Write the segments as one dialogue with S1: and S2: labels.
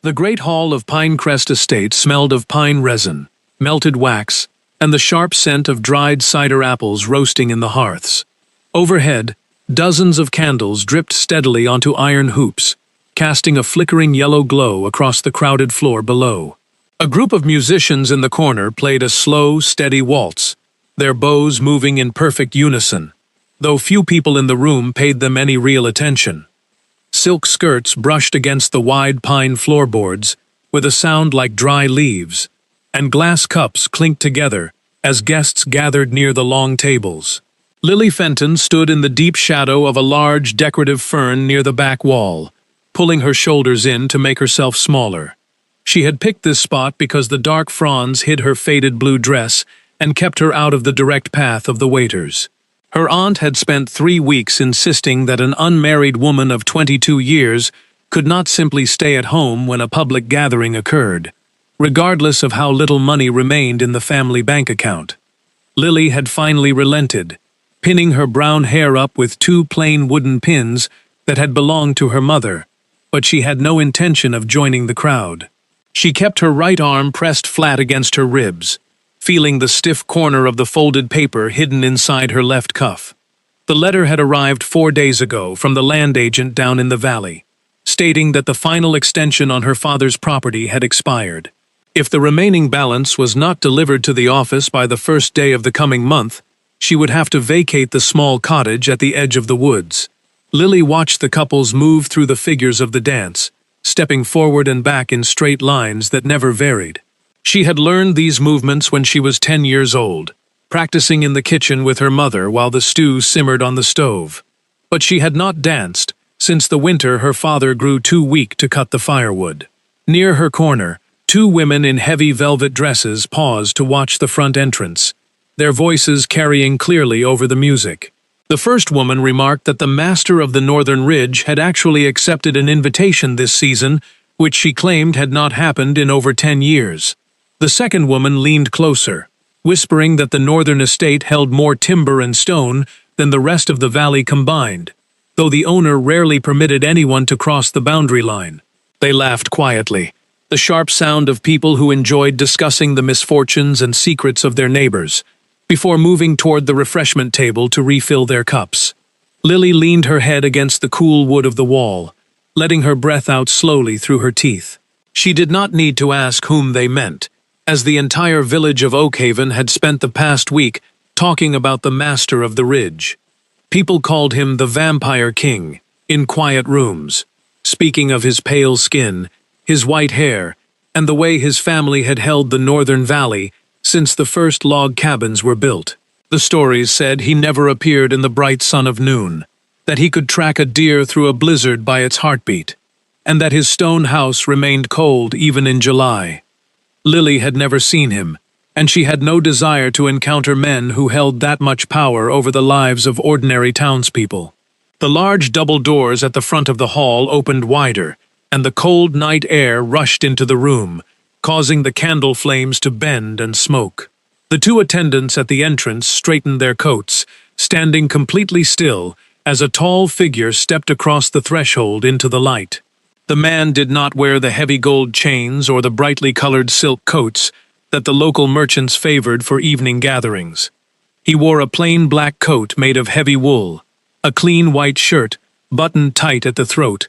S1: The great hall of Pinecrest Estate smelled of pine resin, melted wax, and the sharp scent of dried cider apples roasting in the hearths. Overhead, dozens of candles dripped steadily onto iron hoops, casting a flickering yellow glow across the crowded floor below. A group of musicians in the corner played a slow, steady waltz, their bows moving in perfect unison, though few people in the room paid them any real attention. Silk skirts brushed against the wide pine floorboards with a sound like dry leaves, and glass cups clinked together as guests gathered near the long tables. Lily Fenton stood in the deep shadow of a large decorative fern near the back wall, pulling her shoulders in to make herself smaller. She had picked this spot because the dark fronds hid her faded blue dress and kept her out of the direct path of the waiters. Her aunt had spent 3 weeks insisting that an unmarried woman of 22 years could not simply stay at home when a public gathering occurred, regardless of how little money remained in the family bank account. Lily had finally relented, pinning her brown hair up with 2 plain wooden pins that had belonged to her mother, but she had no intention of joining the crowd. She kept her right arm pressed flat against her ribs, feeling the stiff corner of the folded paper hidden inside her left cuff. The letter had arrived 4 days ago from the land agent down in the valley, stating that the final extension on her father's property had expired. If the remaining balance was not delivered to the office by the first day of the coming month, she would have to vacate the small cottage at the edge of the woods. Lily watched the couples move through the figures of the dance, stepping forward and back in straight lines that never varied. She had learned these movements when she was 10 years old, practicing in the kitchen with her mother while the stew simmered on the stove. But she had not danced since the winter her father grew too weak to cut the firewood. Near her corner, 2 women in heavy velvet dresses paused to watch the front entrance, their voices carrying clearly over the music. The first woman remarked that the master of the Northern Ridge had actually accepted an invitation this season, which she claimed had not happened in over 10 years. The second woman leaned closer, whispering that the northern estate held more timber and stone than the rest of the valley combined, though the owner rarely permitted anyone to cross the boundary line. They laughed quietly, the sharp sound of people who enjoyed discussing the misfortunes and secrets of their neighbors, before moving toward the refreshment table to refill their cups. Lily leaned her head against the cool wood of the wall, letting her breath out slowly through her teeth. She did not need to ask whom they meant, as the entire village of Oakhaven had spent the past week talking about the master of the ridge. People called him the Vampire King, in quiet rooms, speaking of his pale skin, his white hair, and the way his family had held the northern valley since the first log cabins were built. The stories said he never appeared in the bright sun of noon, that he could track a deer through a blizzard by its heartbeat, and that his stone house remained cold even in July. Lily had never seen him, and she had no desire to encounter men who held that much power over the lives of ordinary townspeople. The large double doors at the front of the hall opened wider, and the cold night air rushed into the room, causing the candle flames to bend and smoke. The 2 attendants at the entrance straightened their coats, standing completely still as a tall figure stepped across the threshold into the light. The man did not wear the heavy gold chains or the brightly colored silk coats that the local merchants favored for evening gatherings. He wore a plain black coat made of heavy wool, a clean white shirt buttoned tight at the throat,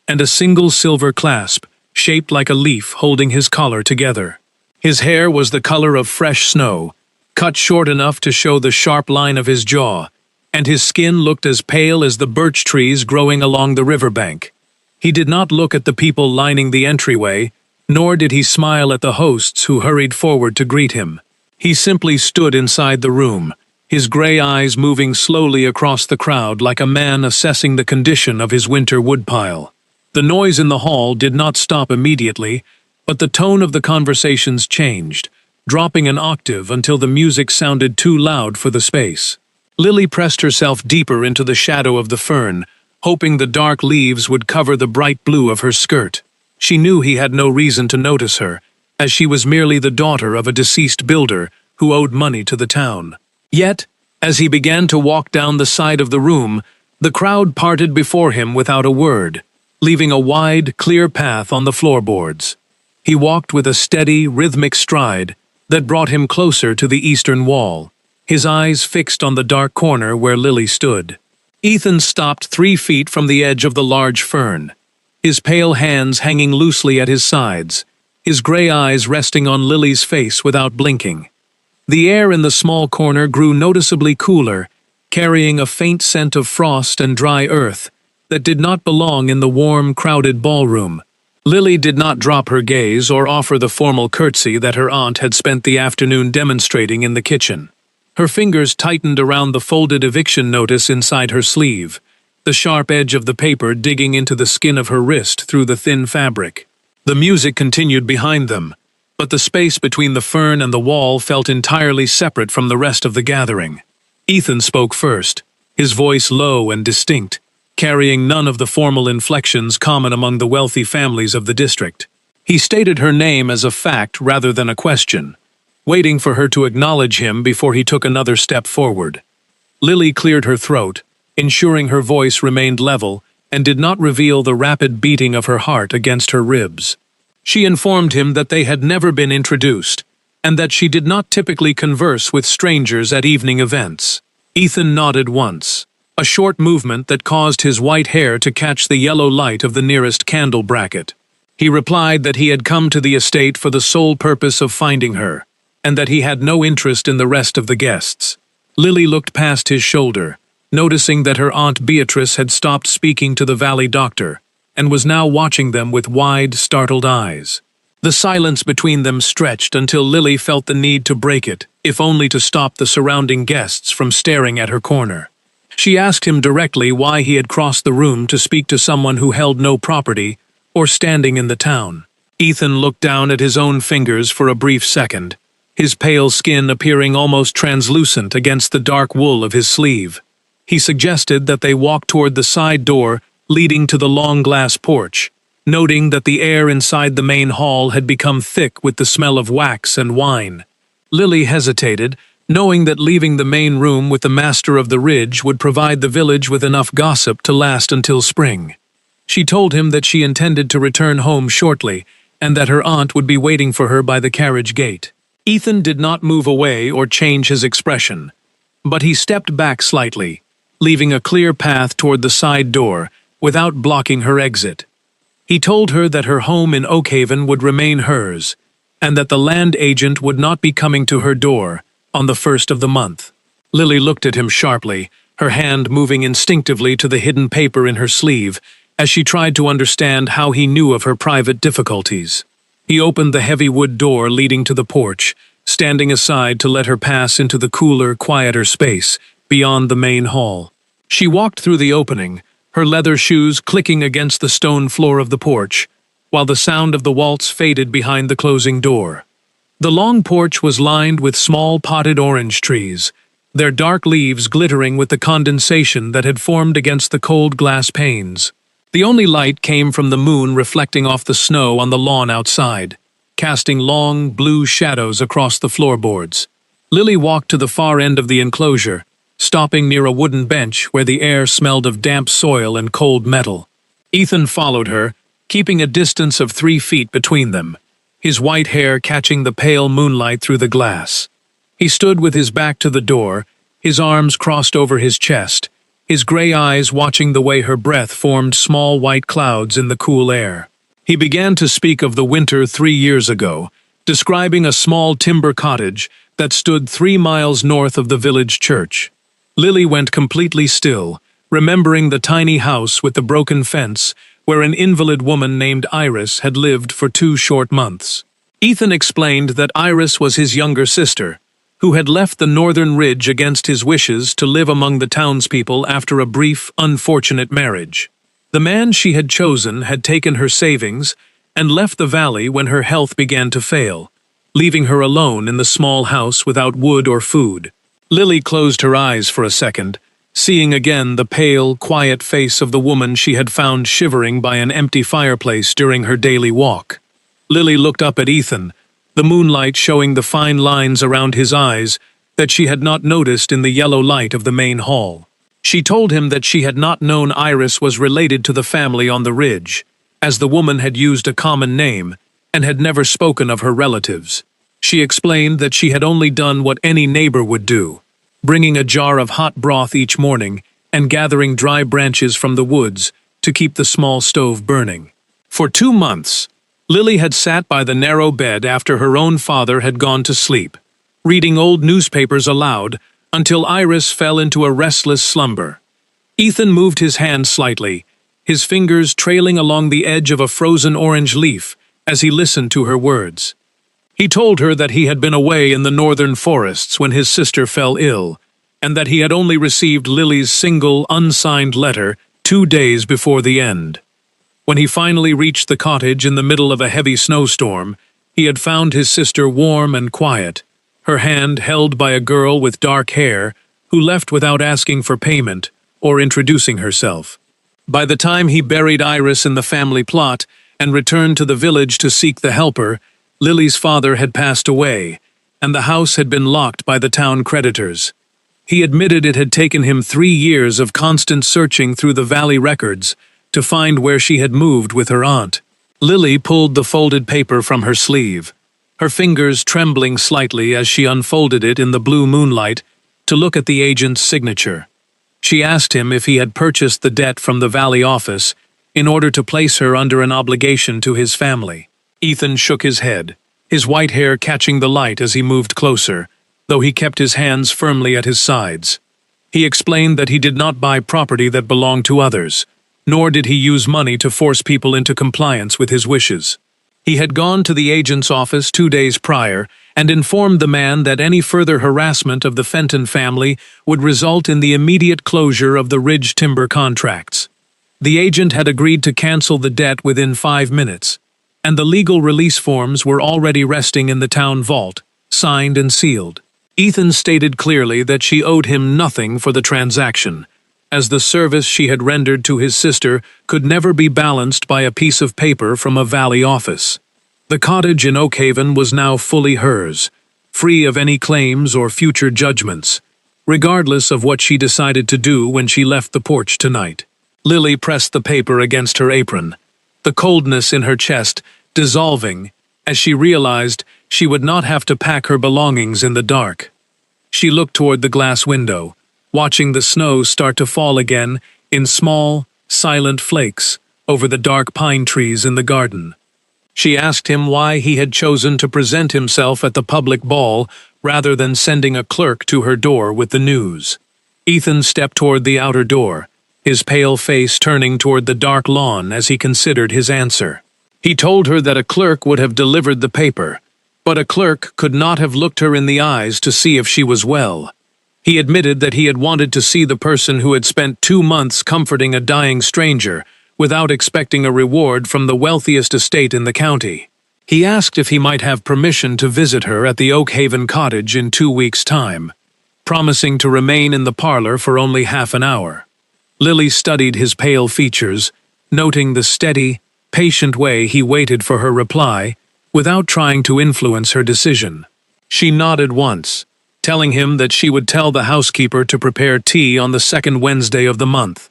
S1: and a single silver clasp shaped like a leaf holding his collar together. His hair was the color of fresh snow, cut short enough to show the sharp line of his jaw, and his skin looked as pale as the birch trees growing along the riverbank. He did not look at the people lining the entryway, nor did he smile at the hosts who hurried forward to greet him. He simply stood inside the room, his gray eyes moving slowly across the crowd like a man assessing the condition of his winter woodpile. The noise in the hall did not stop immediately, but the tone of the conversations changed, dropping an octave until the music sounded too loud for the space. Lily pressed herself deeper into the shadow of the fern, hoping the dark leaves would cover the bright blue of her skirt. She knew he had no reason to notice her, as she was merely the daughter of a deceased builder who owed money to the town. Yet, as he began to walk down the side of the room, the crowd parted before him without a word. leaving a wide, clear path on the floorboards. He walked with a steady, rhythmic stride that brought him closer to the eastern wall, his eyes fixed on the dark corner where Lily stood. Ethan stopped 3 feet from the edge of the large fern, his pale hands hanging loosely at his sides, his gray eyes resting on Lily's face without blinking. The air in the small corner grew noticeably cooler, carrying a faint scent of frost and dry earth that did not belong in the warm, crowded ballroom. Lily did not drop her gaze or offer the formal curtsy that her aunt had spent the afternoon demonstrating in the kitchen. Her fingers tightened around the folded eviction notice inside her sleeve, the sharp edge of the paper digging into the skin of her wrist through the thin fabric. The music continued behind them, but the space between the fern and the wall felt entirely separate from the rest of the gathering. Ethan spoke first, his voice low and distinct, carrying none of the formal inflections common among the wealthy families of the district. He stated her name as a fact rather than a question, waiting for her to acknowledge him before he took another step forward. Lily cleared her throat, ensuring her voice remained level and did not reveal the rapid beating of her heart against her ribs. She informed him that they had never been introduced, and that she did not typically converse with strangers at evening events. Ethan nodded once, a short movement that caused his white hair to catch the yellow light of the nearest candle bracket. He replied that he had come to the estate for the sole purpose of finding her, and that he had no interest in the rest of the guests. Lily looked past his shoulder, noticing that her Aunt Beatrice had stopped speaking to the valley doctor, and was now watching them with wide, startled eyes. The silence between them stretched until Lily felt the need to break it, if only to stop the surrounding guests from staring at her corner. She asked him directly why he had crossed the room to speak to someone who held no property or standing in the town. Ethan looked down at his own fingers for a brief second, his pale skin appearing almost translucent against the dark wool of his sleeve. He suggested that they walk toward the side door leading to the long glass porch, noting that the air inside the main hall had become thick with the smell of wax and wine. Lily hesitated, knowing that leaving the main room with the master of the ridge would provide the village with enough gossip to last until spring. She told him that she intended to return home shortly, and that her aunt would be waiting for her by the carriage gate. Ethan did not move away or change his expression, but he stepped back slightly, leaving a clear path toward the side door without blocking her exit. He told her that her home in Oakhaven would remain hers, and that the land agent would not be coming to her door on the 1st of the month. Lily looked at him sharply, her hand moving instinctively to the hidden paper in her sleeve, as she tried to understand how he knew of her private difficulties. He opened the heavy wood door leading to the porch, standing aside to let her pass into the cooler, quieter space beyond the main hall. She walked through the opening, her leather shoes clicking against the stone floor of the porch, while the sound of the waltz faded behind the closing door. The long porch was lined with small potted orange trees, their dark leaves glittering with the condensation that had formed against the cold glass panes. The only light came from the moon reflecting off the snow on the lawn outside, casting long, blue shadows across the floorboards. Lily walked to the far end of the enclosure, stopping near a wooden bench where the air smelled of damp soil and cold metal. Ethan followed her, keeping a distance of 3 feet between them, his white hair catching the pale moonlight through the glass. He stood with his back to the door, his arms crossed over his chest, his gray eyes watching the way her breath formed small white clouds in the cool air. He began to speak of the winter 3 years ago, describing a small timber cottage that stood 3 miles north of the village church. Lily went completely still, remembering the tiny house with the broken fence where an invalid woman named Iris had lived for 2 short months. Ethan explained that Iris was his younger sister, who had left the northern ridge against his wishes to live among the townspeople after a brief, unfortunate marriage. The man she had chosen had taken her savings and left the valley when her health began to fail, leaving her alone in the small house without wood or food. Lily closed her eyes for a second, seeing again the pale, quiet face of the woman she had found shivering by an empty fireplace during her daily walk. Lily looked up at Ethan, the moonlight showing the fine lines around his eyes that she had not noticed in the yellow light of the main hall. She told him that she had not known Iris was related to the family on the ridge, as the woman had used a common name and had never spoken of her relatives. She explained that she had only done what any neighbor would do, bringing a jar of hot broth each morning and gathering dry branches from the woods to keep the small stove burning. For 2 months, Lily had sat by the narrow bed after her own father had gone to sleep, reading old newspapers aloud until Iris fell into a restless slumber. Ethan moved his hand slightly, his fingers trailing along the edge of a frozen orange leaf as he listened to her words. He told her that he had been away in the northern forests when his sister fell ill, and that he had only received Lily's single, unsigned letter 2 days before the end. When he finally reached the cottage in the middle of a heavy snowstorm, he had found his sister warm and quiet, her hand held by a girl with dark hair who left without asking for payment or introducing herself. By the time he buried Iris in the family plot and returned to the village to seek the helper, Lily's father had passed away, and the house had been locked by the town creditors. He admitted it had taken him 3 years of constant searching through the valley records to find where she had moved with her aunt. Lily pulled the folded paper from her sleeve, her fingers trembling slightly as she unfolded it in the blue moonlight to look at the agent's signature. She asked him if he had purchased the debt from the valley office in order to place her under an obligation to his family. Ethan shook his head, his white hair catching the light as he moved closer, though he kept his hands firmly at his sides. He explained that he did not buy property that belonged to others, nor did he use money to force people into compliance with his wishes. He had gone to the agent's office 2 days prior and informed the man that any further harassment of the Fenton family would result in the immediate closure of the Ridge timber contracts. The agent had agreed to cancel the debt within 5 minutes, and the legal release forms were already resting in the town vault, signed and sealed. Ethan stated clearly that she owed him nothing for the transaction, as the service she had rendered to his sister could never be balanced by a piece of paper from a valley office. The cottage in Oakhaven was now fully hers, free of any claims or future judgments, regardless of what she decided to do when she left the porch tonight. Lily pressed the paper against her apron, the coldness in her chest dissolving as she realized she would not have to pack her belongings in the dark. She looked toward the glass window, watching the snow start to fall again in small, silent flakes over the dark pine trees in the garden. She asked him why he had chosen to present himself at the public ball rather than sending a clerk to her door with the news. Ethan stepped toward the outer door, his pale face turning toward the dark lawn as he considered his answer. He told her that a clerk would have delivered the paper, but a clerk could not have looked her in the eyes to see if she was well. He admitted that he had wanted to see the person who had spent 2 months comforting a dying stranger without expecting a reward from the wealthiest estate in the county. He asked if he might have permission to visit her at the Oakhaven cottage in 2 weeks' time, promising to remain in the parlor for only half an hour. Lily studied his pale features, noting the steady, patient way he waited for her reply, without trying to influence her decision. She nodded once, telling him that she would tell the housekeeper to prepare tea on the 2nd Wednesday of the month.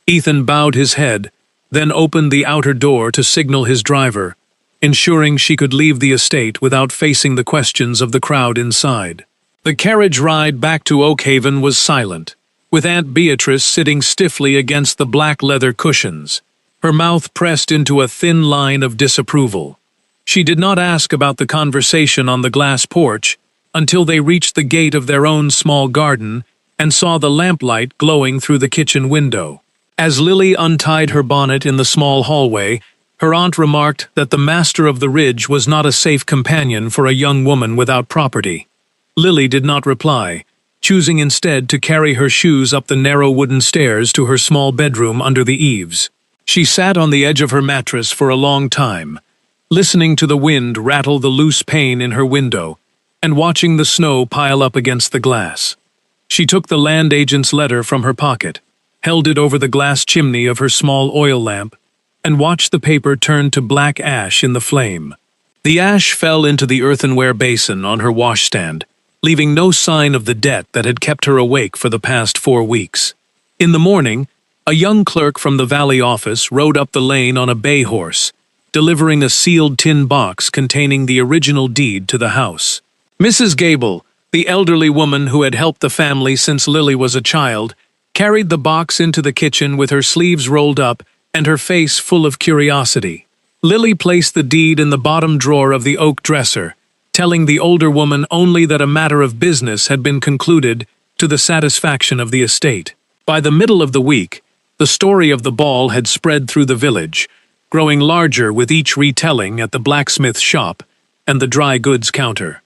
S1: Ethan bowed his head, then opened the outer door to signal his driver, ensuring she could leave the estate without facing the questions of the crowd inside. The carriage ride back to Oakhaven was silent, with Aunt Beatrice sitting stiffly against the black leather cushions, her mouth pressed into a thin line of disapproval. She did not ask about the conversation on the glass porch until they reached the gate of their own small garden and saw the lamplight glowing through the kitchen window. As Lily untied her bonnet in the small hallway, her aunt remarked that the master of the ridge was not a safe companion for a young woman without property. Lily did not reply, choosing instead to carry her shoes up the narrow wooden stairs to her small bedroom under the eaves. She sat on the edge of her mattress for a long time, listening to the wind rattle the loose pane in her window and watching the snow pile up against the glass. She took the land agent's letter from her pocket, held it over the glass chimney of her small oil lamp, and watched the paper turn to black ash in the flame. The ash fell into the earthenware basin on her washstand, leaving no sign of the debt that had kept her awake for the past 4 weeks. In the morning, a young clerk from the valley office rode up the lane on a bay horse, delivering a sealed tin box containing the original deed to the house. Mrs. Gable, the elderly woman who had helped the family since Lily was a child, carried the box into the kitchen with her sleeves rolled up and her face full of curiosity. Lily placed the deed in the bottom drawer of the oak dresser, telling the older woman only that a matter of business had been concluded to the satisfaction of the estate. By the middle of the week, the story of the ball had spread through the village, growing larger with each retelling at the blacksmith shop and the dry goods counter.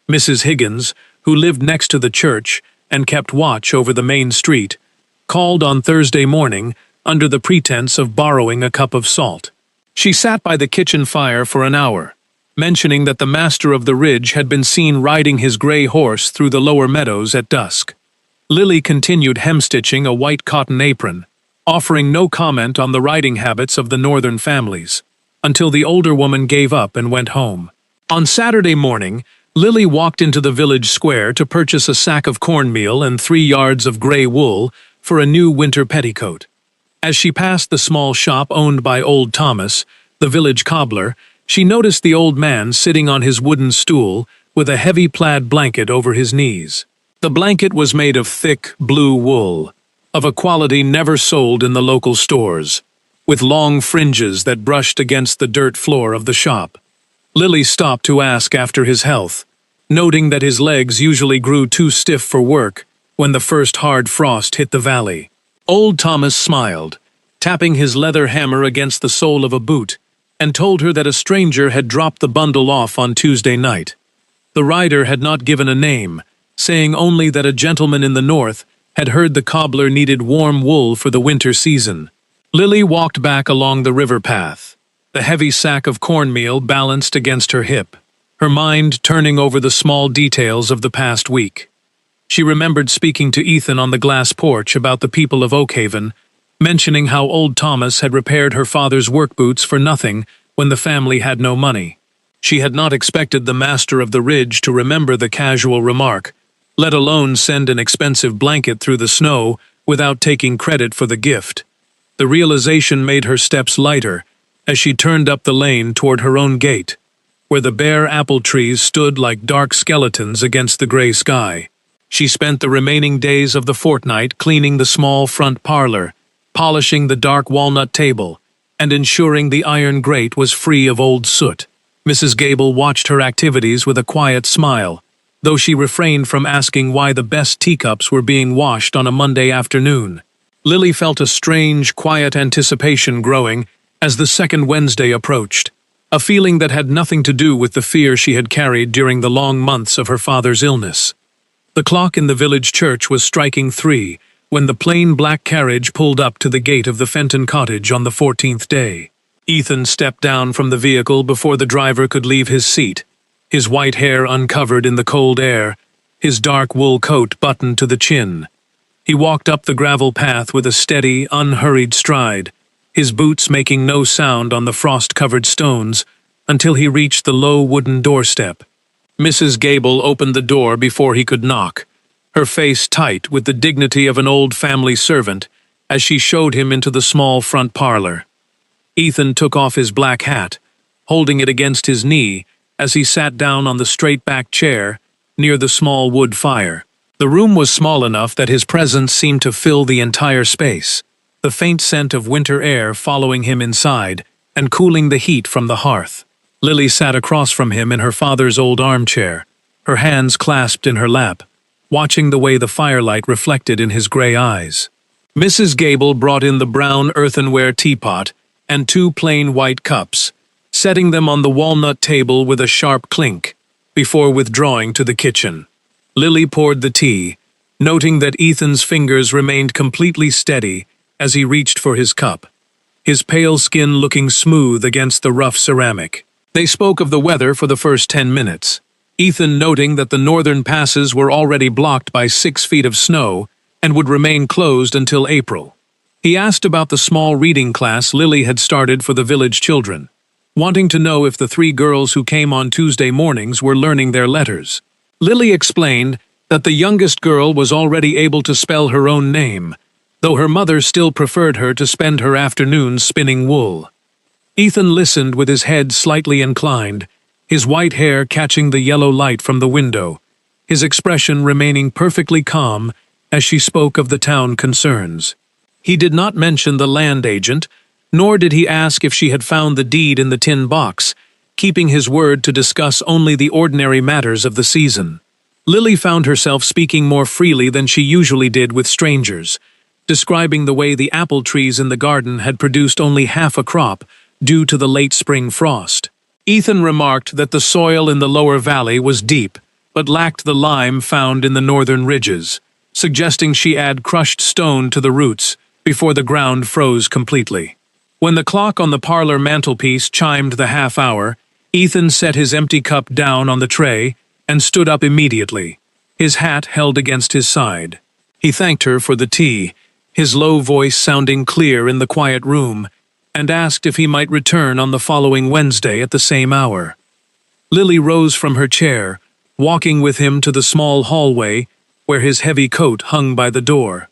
S1: Mrs. Higgins, who lived next to the church and kept watch over the main street, called on Thursday morning under the pretense of borrowing a cup of salt. She sat by the kitchen fire for an hour, mentioning that the master of the ridge had been seen riding his gray horse through the lower meadows at dusk. Lily continued hemstitching a white cotton apron, offering no comment on the riding habits of the northern families, until the older woman gave up and went home. On Saturday morning, Lily walked into the village square to purchase a sack of cornmeal and 3 yards of gray wool for a new winter petticoat. As she passed the small shop owned by old Thomas, the village cobbler, she noticed the old man sitting on his wooden stool with a heavy plaid blanket over his knees. The blanket was made of thick, blue wool, of a quality never sold in the local stores, with long fringes that brushed against the dirt floor of the shop. Lily stopped to ask after his health, noting that his legs usually grew too stiff for work when the first hard frost hit the valley. Old Thomas smiled, tapping his leather hammer against the sole of a boot, and told her that a stranger had dropped the bundle off on Tuesday night. The rider had not given a name, saying only that a gentleman in the north had heard the cobbler needed warm wool for the winter season. Lily walked back along the river path, the heavy sack of cornmeal balanced against her hip, her mind turning over the small details of the past week. She remembered speaking to Ethan on the glass porch about the people of Oakhaven, mentioning how old Thomas had repaired her father's work boots for nothing when the family had no money. She had not expected the master of the ridge to remember the casual remark, let alone send an expensive blanket through the snow without taking credit for the gift. The realization made her steps lighter as she turned up the lane toward her own gate, where the bare apple trees stood like dark skeletons against the gray sky. She spent the remaining days of the fortnight cleaning the small front parlor, polishing the dark walnut table, and ensuring the iron grate was free of old soot. Mrs. Gable watched her activities with a quiet smile, though she refrained from asking why the best teacups were being washed on a Monday afternoon. Lily felt a strange, quiet anticipation growing as the second Wednesday approached, a feeling that had nothing to do with the fear she had carried during the long months of her father's illness. The clock in the village church was striking 3 when the plain black carriage pulled up to the gate of the Fenton cottage on the 14th day. Ethan stepped down from the vehicle before the driver could leave his seat, his white hair uncovered in the cold air, his dark wool coat buttoned to the chin. He walked up the gravel path with a steady, unhurried stride, his boots making no sound on the frost-covered stones until he reached the low wooden doorstep. Mrs. Gable opened the door before he could knock, her face tight with the dignity of an old family servant as she showed him into the small front parlor. Ethan took off his black hat, holding it against his knee as he sat down on the straight-back chair near the small wood fire. The room was small enough that his presence seemed to fill the entire space, the faint scent of winter air following him inside and cooling the heat from the hearth. Lily sat across from him in her father's old armchair, her hands clasped in her lap, watching the way the firelight reflected in his gray eyes. Mrs. Gable brought in the brown earthenware teapot and 2 plain white cups, setting them on the walnut table with a sharp clink, before withdrawing to the kitchen. Lily poured the tea, noting that Ethan's fingers remained completely steady as he reached for his cup, his pale skin looking smooth against the rough ceramic. They spoke of the weather for the first 10 minutes, Ethan noting that the northern passes were already blocked by 6 feet of snow and would remain closed until April. He asked about the small reading class Lily had started for the village children, wanting to know if the 3 girls who came on Tuesday mornings were learning their letters. Lily explained that the youngest girl was already able to spell her own name, though her mother still preferred her to spend her afternoons spinning wool. Ethan listened with his head slightly inclined, his white hair catching the yellow light from the window, his expression remaining perfectly calm as she spoke of the town concerns. He did not mention the land agent, nor did he ask if she had found the deed in the tin box, keeping his word to discuss only the ordinary matters of the season. Lily found herself speaking more freely than she usually did with strangers, describing the way the apple trees in the garden had produced only half a crop due to the late spring frost. Ethan remarked that the soil in the lower valley was deep, but lacked the lime found in the northern ridges, suggesting she add crushed stone to the roots before the ground froze completely. When the clock on the parlor mantelpiece chimed the half-hour, Ethan set his empty cup down on the tray and stood up immediately, his hat held against his side. He thanked her for the tea, his low voice sounding clear in the quiet room, and asked if he might return on the following Wednesday at the same hour. Lily rose from her chair, walking with him to the small hallway where his heavy coat hung by the door.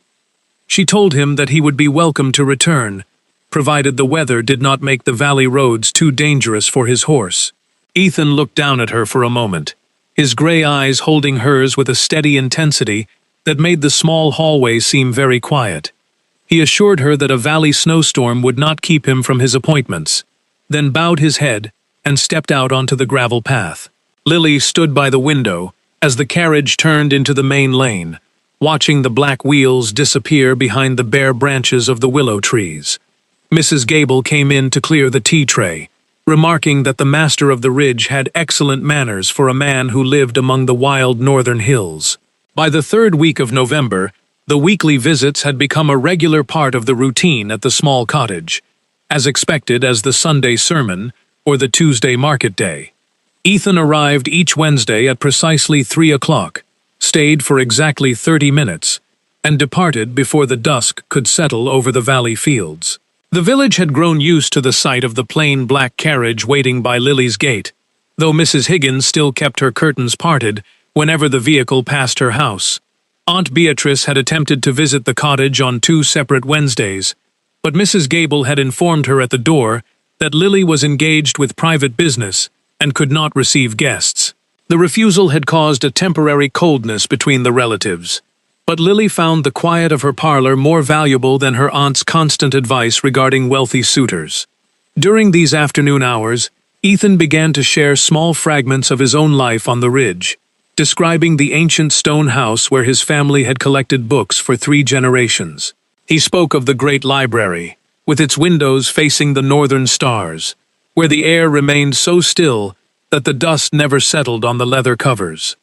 S1: She told him that he would be welcome to return, provided the weather did not make the valley roads too dangerous for his horse. Ethan looked down at her for a moment, his gray eyes holding hers with a steady intensity that made the small hallway seem very quiet. He assured her that a valley snowstorm would not keep him from his appointments, then bowed his head and stepped out onto the gravel path. Lily stood by the window as the carriage turned into the main lane, watching the black wheels disappear behind the bare branches of the willow trees. Mrs. Gable came in to clear the tea tray, remarking that the master of the ridge had excellent manners for a man who lived among the wild northern hills. By the third week of November, the weekly visits had become a regular part of the routine at the small cottage, as expected as the Sunday sermon or the Tuesday market day. Ethan arrived each Wednesday at precisely 3 o'clock, stayed for exactly 30 minutes, and departed before the dusk could settle over the valley fields. The village had grown used to the sight of the plain black carriage waiting by Lily's gate, though Mrs. Higgins still kept her curtains parted whenever the vehicle passed her house. Aunt Beatrice had attempted to visit the cottage on 2 separate Wednesdays, but Mrs. Gable had informed her at the door that Lily was engaged with private business and could not receive guests. The refusal had caused a temporary coldness between the relatives, but Lily found the quiet of her parlor more valuable than her aunt's constant advice regarding wealthy suitors. During these afternoon hours, Ethan began to share small fragments of his own life on the ridge, describing the ancient stone house where his family had collected books for 3 generations. He spoke of the great library, with its windows facing the northern stars, where the air remained so still that the dust never settled on the leather covers.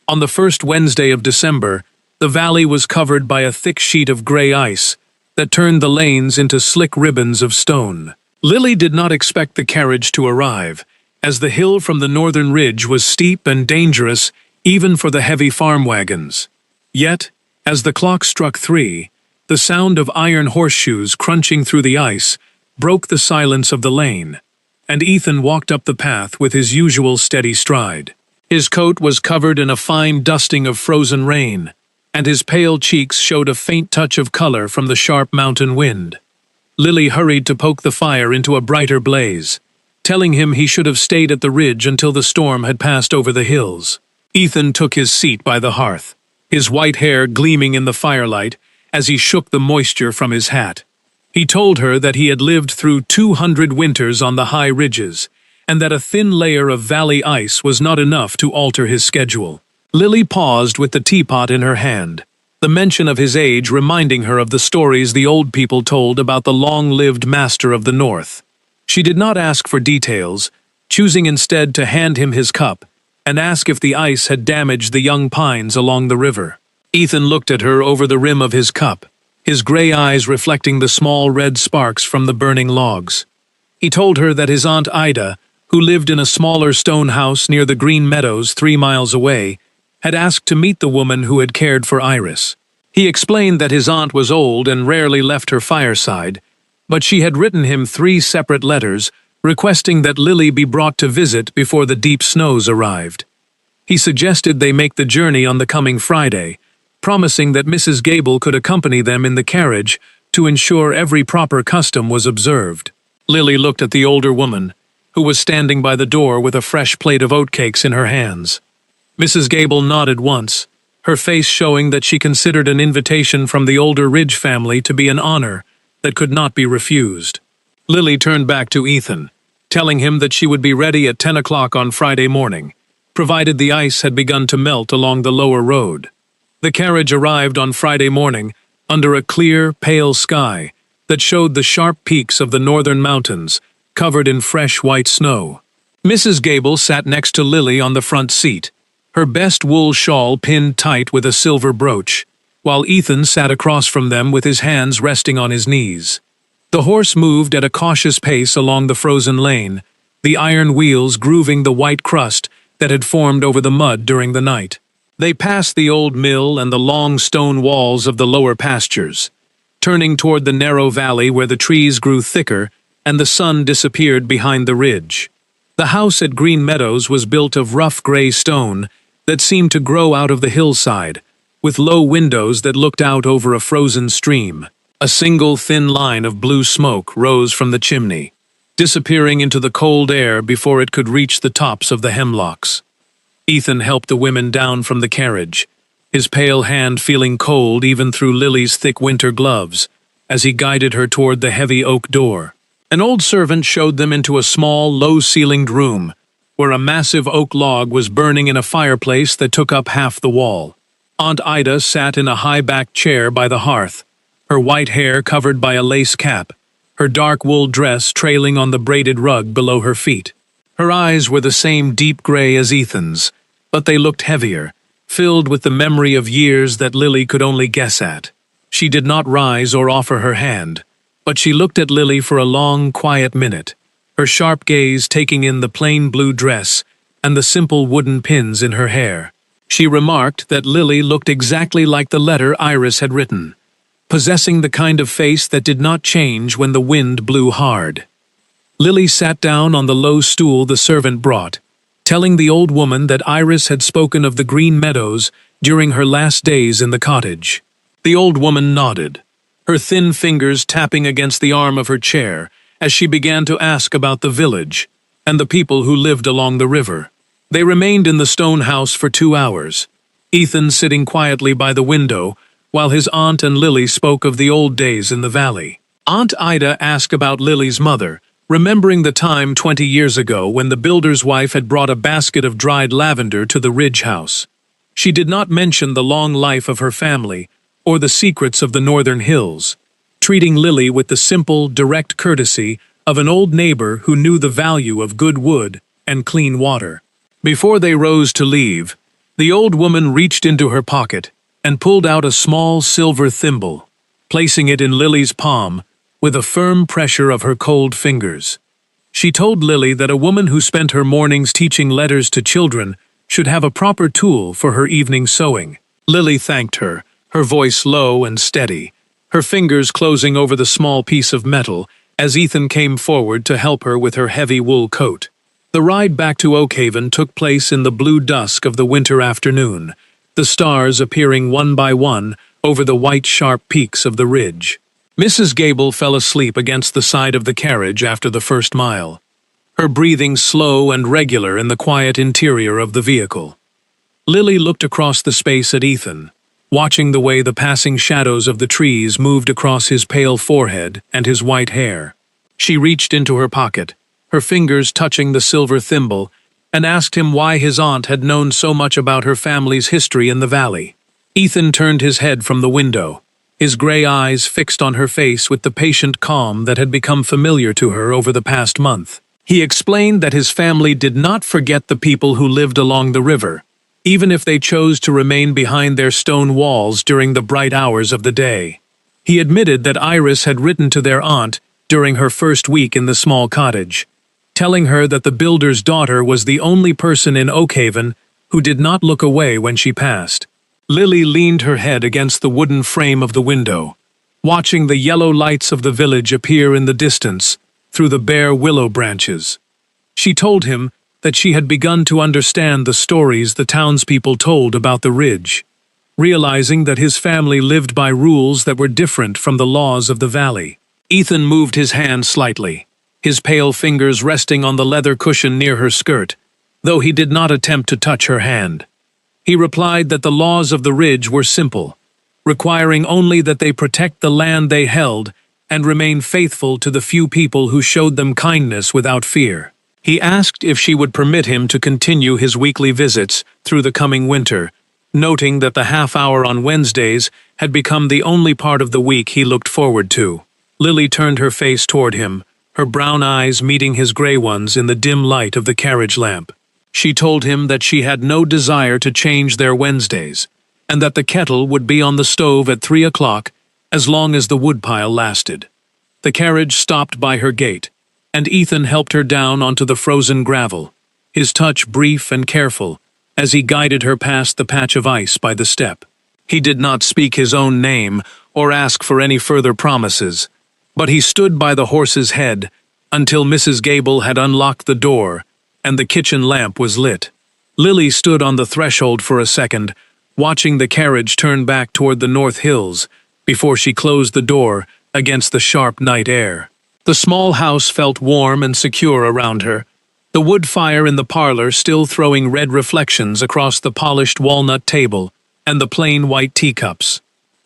S1: On the first Wednesday of December, the valley was covered by a thick sheet of gray ice that turned the lanes into slick ribbons of stone. Lily did not expect the carriage to arrive, as the hill from the northern ridge was steep and dangerous even for the heavy farm wagons. Yet, as the clock struck 3, the sound of iron horseshoes crunching through the ice broke the silence of the lane, and Ethan walked up the path with his usual steady stride. His coat was covered in a fine dusting of frozen rain, and his pale cheeks showed a faint touch of color from the sharp mountain wind. Lily hurried to poke the fire into a brighter blaze, telling him he should have stayed at the ridge until the storm had passed over the hills. Ethan took his seat by the hearth, his white hair gleaming in the firelight as he shook the moisture from his hat. He told her that he had lived through 200 winters on the high ridges, and that a thin layer of valley ice was not enough to alter his schedule. Lily paused with the teapot in her hand, the mention of his age reminding her of the stories the old people told about the long-lived master of the North. She did not ask for details, choosing instead to hand him his cup and ask if the ice had damaged the young pines along the river. Ethan looked at her over the rim of his cup, his gray eyes reflecting the small red sparks from the burning logs. He told her that his Aunt Ida, who lived in a smaller stone house near the green meadows 3 miles away, had asked to meet the woman who had cared for Iris. He explained that his aunt was old and rarely left her fireside, but she had written him 3 separate letters requesting that Lily be brought to visit before the deep snows arrived. He suggested they make the journey on the coming Friday, promising that Mrs. Gable could accompany them in the carriage to ensure every proper custom was observed. Lily looked at the older woman, who was standing by the door with a fresh plate of oatcakes in her hands. Mrs. Gable nodded once, her face showing that she considered an invitation from the older Ridge family to be an honor that could not be refused. Lily turned back to Ethan, telling him that she would be ready at 10 o'clock on Friday morning, provided the ice had begun to melt along the lower road. The carriage arrived on Friday morning under a clear, pale sky that showed the sharp peaks of the northern mountains covered in fresh white snow. Mrs. Gable sat next to Lily on the front seat, her best wool shawl pinned tight with a silver brooch, while Ethan sat across from them with his hands resting on his knees. The horse moved at a cautious pace along the frozen lane, the iron wheels grooving the white crust that had formed over the mud during the night. They passed the old mill and the long stone walls of the lower pastures, turning toward the narrow valley where the trees grew thicker and the sun disappeared behind the ridge. The house at Green Meadows was built of rough gray stone that seemed to grow out of the hillside, with low windows that looked out over a frozen stream. A single thin line of blue smoke rose from the chimney, disappearing into the cold air before it could reach the tops of the hemlocks. Ethan helped the women down from the carriage, his pale hand feeling cold even through Lily's thick winter gloves, as he guided her toward the heavy oak door. An old servant showed them into a small, low-ceilinged room, where a massive oak log was burning in a fireplace that took up half the wall. Aunt Ida sat in a high-backed chair by the hearth, her white hair covered by a lace cap, her dark wool dress trailing on the braided rug below her feet. Her eyes were the same deep gray as Ethan's, but they looked heavier, filled with the memory of years that Lily could only guess at. She did not rise or offer her hand, but she looked at Lily for a long, quiet minute, her sharp gaze taking in the plain blue dress and the simple wooden pins in her hair. She remarked that Lily looked exactly like the letter Iris had written, possessing the kind of face that did not change when the wind blew hard. Lily sat down on the low stool the servant brought, telling the old woman that Iris had spoken of the Green Meadows during her last days in the cottage. The old woman nodded, her thin fingers tapping against the arm of her chair as she began to ask about the village and the people who lived along the river. They remained in the stone house for 2 hours, Ethan sitting quietly by the window while his aunt and Lily spoke of the old days in the valley. Aunt Ida asked about Lily's mother, remembering the time 20 years ago when the builder's wife had brought a basket of dried lavender to the Ridge house. She did not mention the long life of her family or the secrets of the northern hills, treating Lily with the simple, direct courtesy of an old neighbor who knew the value of good wood and clean water. Before they rose to leave, the old woman reached into her pocket and pulled out a small silver thimble, placing it in Lily's palm with a firm pressure of her cold fingers. She told Lily that a woman who spent her mornings teaching letters to children should have a proper tool for her evening sewing. Lily thanked her, her voice low and steady, her fingers closing over the small piece of metal as Ethan came forward to help her with her heavy wool coat. The ride back to Oakhaven took place in the blue dusk of the winter afternoon, the stars appearing one by one over the white sharp peaks of the ridge. Mrs. Gable fell asleep against the side of the carriage after the first mile, her breathing slow and regular in the quiet interior of the vehicle. Lily looked across the space at Ethan, watching the way the passing shadows of the trees moved across his pale forehead and his white hair. She reached into her pocket, her fingers touching the silver thimble, and asked him why his aunt had known so much about her family's history in the valley. Ethan turned his head from the window, his gray eyes fixed on her face with the patient calm that had become familiar to her over the past month. He explained that his family did not forget the people who lived along the river, even if they chose to remain behind their stone walls during the bright hours of the day. He admitted that Iris had written to their aunt during her first week in the small cottage, telling her that the builder's daughter was the only person in Oakhaven who did not look away when she passed. Lily leaned her head against the wooden frame of the window, watching the yellow lights of the village appear in the distance through the bare willow branches. She told him that she had begun to understand the stories the townspeople told about the ridge, realizing that his family lived by rules that were different from the laws of the valley. Ethan moved his hand slightly, his pale fingers resting on the leather cushion near her skirt, though he did not attempt to touch her hand. He replied that the laws of the ridge were simple, requiring only that they protect the land they held and remain faithful to the few people who showed them kindness without fear. He asked if she would permit him to continue his weekly visits through the coming winter, noting that the half-hour on Wednesdays had become the only part of the week he looked forward to. Lily turned her face toward him, her brown eyes meeting his gray ones in the dim light of the carriage lamp. She told him that she had no desire to change their Wednesdays, and that the kettle would be on the stove at 3 o'clock as long as the woodpile lasted. The carriage stopped by her gate, and Ethan helped her down onto the frozen gravel, his touch brief and careful, as he guided her past the patch of ice by the step. He did not speak his own name or ask for any further promises, but he stood by the horse's head until Mrs. Gable had unlocked the door and the kitchen lamp was lit. Lily stood on the threshold for a second, watching the carriage turn back toward the North Hills before she closed the door against the sharp night air. The small house felt warm and secure around her, the wood fire in the parlor still throwing red reflections across the polished walnut table and the plain white teacups.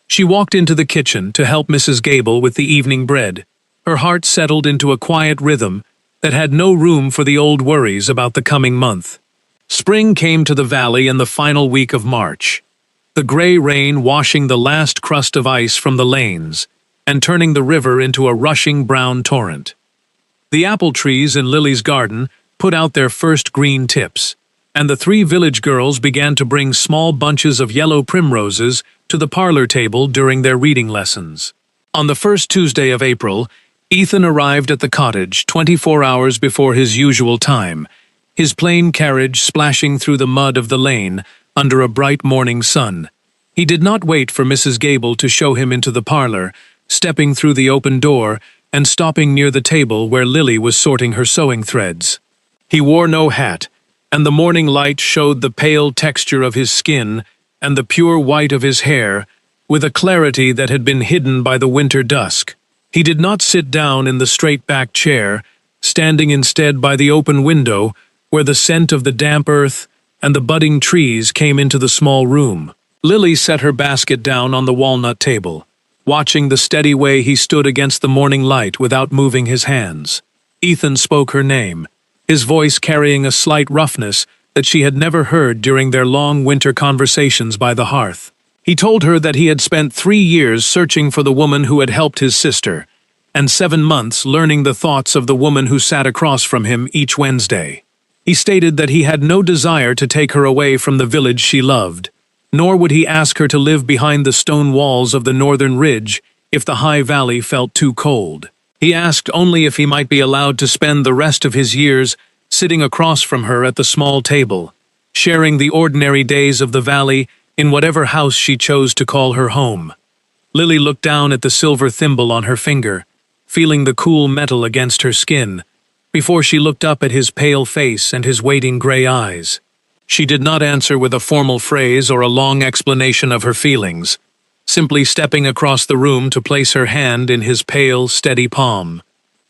S1: She walked into the kitchen to help Mrs. Gable with the evening bread, her heart settled into a quiet rhythm that had no room for the old worries about the coming month. Spring came to the valley in the final week of March, the gray rain washing the last crust of ice from the lanes and turning the river into a rushing brown torrent. The apple trees in Lily's garden put out their first green tips, and the 3 village girls began to bring small bunches of yellow primroses to the parlor table during their reading lessons. On the first Tuesday of April, Ethan arrived at the cottage 24 hours before his usual time, his plain carriage splashing through the mud of the lane under a bright morning sun. He did not wait for Mrs. Gable to show him into the parlor, stepping through the open door and stopping near the table where Lily was sorting her sewing threads. He wore no hat, and the morning light showed the pale texture of his skin and the pure white of his hair with a clarity that had been hidden by the winter dusk. He did not sit down in the straight-back chair, standing instead by the open window where the scent of the damp earth and the budding trees came into the small room. Lily set her basket down on the walnut table, watching the steady way he stood against the morning light without moving his hands. Ethan spoke her name, his voice carrying a slight roughness that she had never heard during their long winter conversations by the hearth. He told her that he had spent 3 years searching for the woman who had helped his sister, and 7 months learning the thoughts of the woman who sat across from him each Wednesday. He stated that he had no desire to take her away from the village she loved, nor would he ask her to live behind the stone walls of the northern ridge if the high valley felt too cold. He asked only if he might be allowed to spend the rest of his years sitting across from her at the small table, sharing the ordinary days of the valley in whatever house she chose to call her home. Lily looked down at the silver thimble on her finger, feeling the cool metal against her skin, before she looked up at his pale face and his waiting gray eyes. She did not answer with a formal phrase or a long explanation of her feelings, simply stepping across the room to place her hand in his pale, steady palm.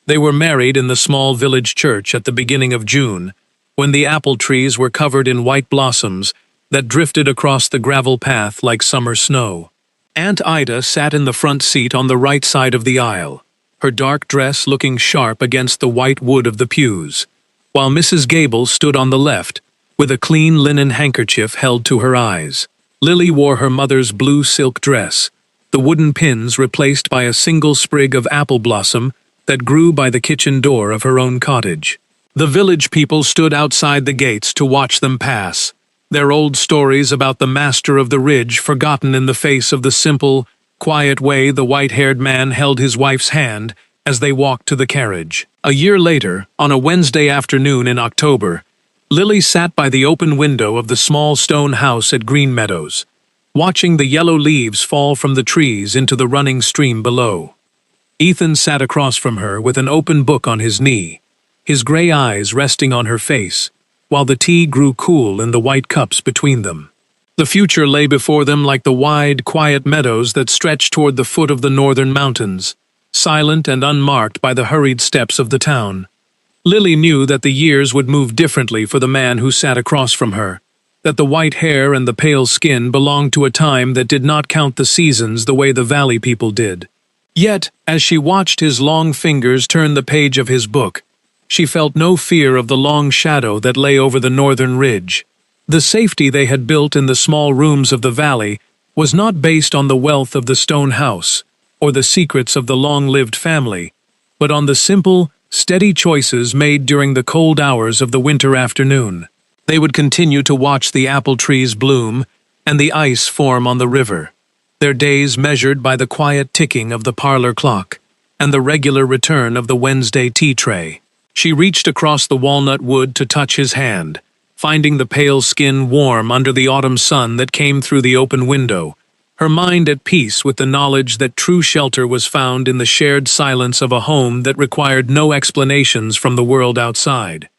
S1: They were married in the small village church at the beginning of June, when the apple trees were covered in white blossoms that drifted across the gravel path like summer snow. Aunt Ida sat in the front seat on the right side of the aisle, her dark dress looking sharp against the white wood of the pews, while Mrs. Gable stood on the left, with a clean linen handkerchief held to her eyes. Lily wore her mother's blue silk dress, the wooden pins replaced by a single sprig of apple blossom that grew by the kitchen door of her own cottage. The village people stood outside the gates to watch them pass, their old stories about the master of the ridge forgotten in the face of the simple, quiet way the white-haired man held his wife's hand as they walked to the carriage. A year later, on a Wednesday afternoon in October, Lily sat by the open window of the small stone house at Green Meadows, watching the yellow leaves fall from the trees into the running stream below. Ethan sat across from her with an open book on his knee, his gray eyes resting on her face, while the tea grew cool in the white cups between them. The future lay before them like the wide, quiet meadows that stretched toward the foot of the northern mountains, silent and unmarked by the hurried steps of the town. Lily knew that the years would move differently for the man who sat across from her, that the white hair and the pale skin belonged to a time that did not count the seasons the way the valley people did. Yet, as she watched his long fingers turn the page of his book, she felt no fear of the long shadow that lay over the northern ridge. The safety they had built in the small rooms of the valley was not based on the wealth of the stone house or the secrets of the long-lived family, but on the simple, steady choices made during the cold hours of the winter afternoon. They would continue to watch the apple trees bloom and the ice form on the river, their days measured by the quiet ticking of the parlor clock and the regular return of the Wednesday tea tray. She reached across the walnut wood to touch his hand, finding the pale skin warm under the autumn sun that came through the open window, her mind at peace with the knowledge that true shelter was found in the shared silence of a home that required no explanations from the world outside.